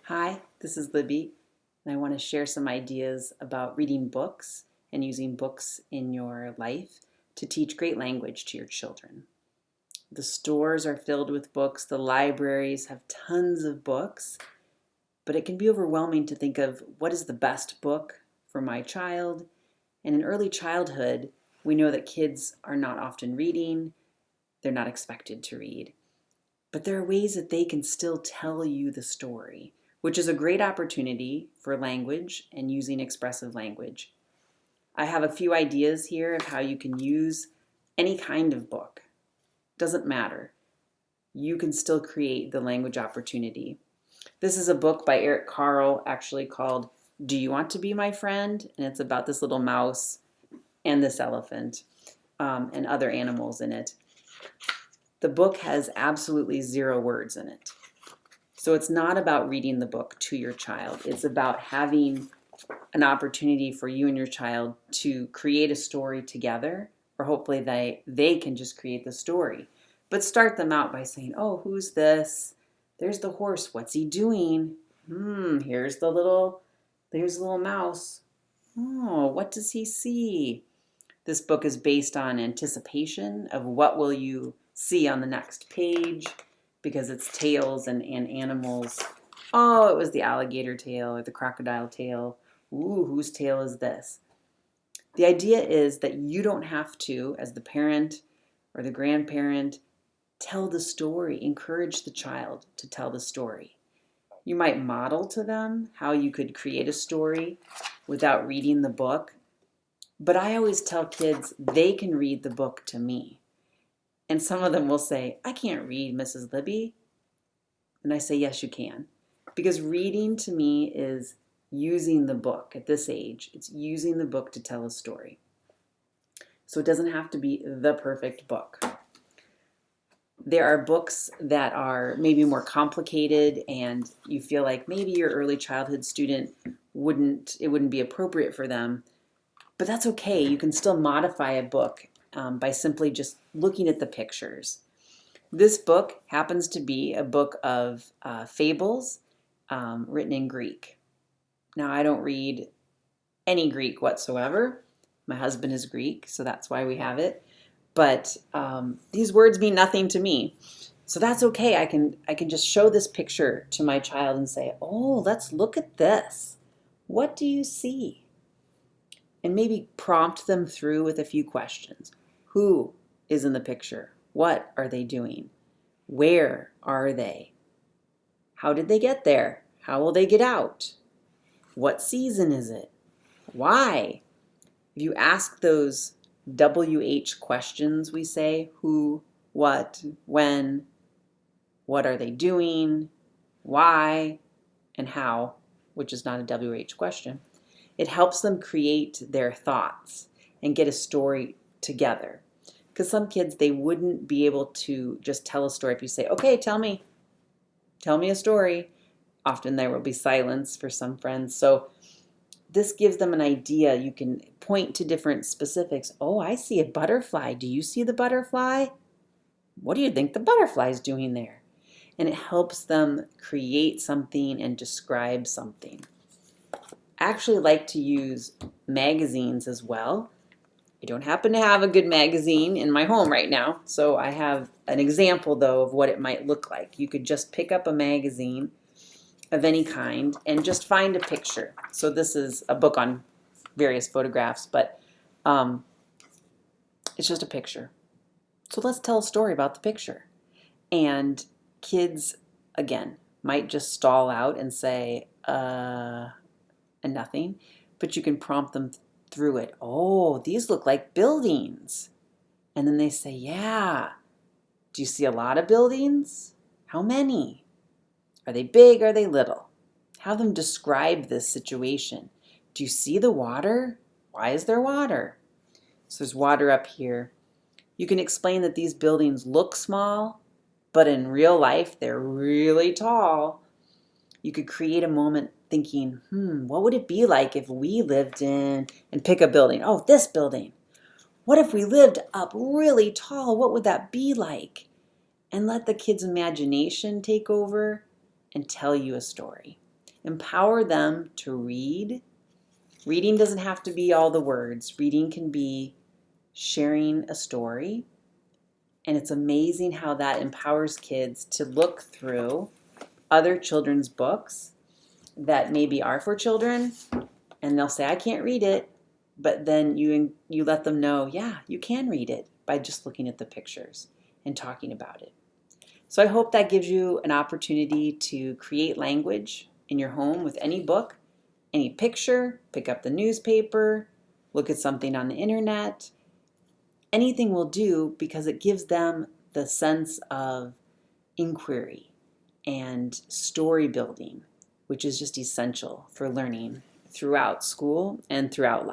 Hi, this is Libby, and I want to share some ideas about reading books and using books in your life to teach great language to your children. The stores are filled with books, the libraries have tons of books, but it can be overwhelming to think of what is the best book for my child. And in early childhood, we know that kids are not often reading, they're not expected to read. But there are ways that they can still tell you the story, which is a great opportunity for language and using expressive language. I have a few ideas here of how you can use any kind of book. Doesn't matter. You can still create the language opportunity. This is a book by Eric Carle, actually called Do You Want to Be My Friend? And it's about this little mouse and this elephant and other animals in it. The book has absolutely 0 words in it. So it's not about reading the book to your child. It's about having an opportunity for you and your child to create a story together, or hopefully they can just create the story. But start them out by saying, oh, who's this? There's the horse. What's he doing? Here's the little mouse. Oh, what does he see? This book is based on anticipation of what will you see on the next page, because it's tales and animals. Oh, it was the alligator tail or the crocodile tail. Ooh, whose tail is this? The idea is that you don't have to, as the parent or the grandparent, tell the story. Encourage the child to tell the story. You might model to them how you could create a story without reading the book. But I always tell kids they can read the book to me. And some of them will say, I can't read, Mrs. Libby. And I say, yes, you can. Because reading to me is using the book at this age. It's using the book to tell a story. So it doesn't have to be the perfect book. There are books that are maybe more complicated and you feel like maybe your early childhood student wouldn't be appropriate for them. But that's okay. You can still modify a book by simply just looking at the pictures. This book happens to be a book of fables written in Greek. Now, I don't read any Greek whatsoever. My husband is Greek, so that's why we have it. But these words mean nothing to me. So that's okay. I can just show this picture to my child and say, oh, let's look at this. What do you see? And maybe prompt them through with a few questions. Who is in the picture? What are they doing? Where are they? How did they get there? How will they get out? What season is it? Why? If you ask those WH questions, we say who, what, when, what are they doing, why, and how, which is not a WH question. It helps them create their thoughts and get a story together. Because some kids, they wouldn't be able to just tell a story if you say, okay, tell me a story. Often there will be silence for some friends. So this gives them an idea. You can point to different specifics. Oh, I see a butterfly. Do you see the butterfly? What do you think the butterfly is doing there? And it helps them create something and describe something. I actually like to use magazines as well. I don't happen to have a good magazine in my home right now, so I have an example, though, of what it might look like. You could just pick up a magazine of any kind and just find a picture. So this is a book on various photographs, but it's just a picture. So let's tell a story about the picture. And kids, again, might just stall out and say, and nothing, but you can prompt them through it. Oh, these look like buildings. And then they say, yeah. Do you see a lot of buildings? How many? Are they big? Are they little? Have them describe this situation. Do you see the water? Why is there water? So there's water up here. You can explain that these buildings look small, but in real life, they're really tall. You could create a moment thinking, what would it be like if we lived in, and pick a building. Oh, this building. What if we lived up really tall? What would that be like? And let the kids' imagination take over and tell you a story. Empower them to read. Reading doesn't have to be all the words. Reading can be sharing a story. And it's amazing how that empowers kids to look through other children's books that maybe are for children, and they'll say, I can't read it. But then you let them know, yeah, you can read it by just looking at the pictures and talking about it. So I hope that gives you an opportunity to create language in your home with any book, any picture, pick up the newspaper, look at something on the internet. Anything will do because it gives them the sense of inquiry and story building, which is just essential for learning throughout school and throughout life.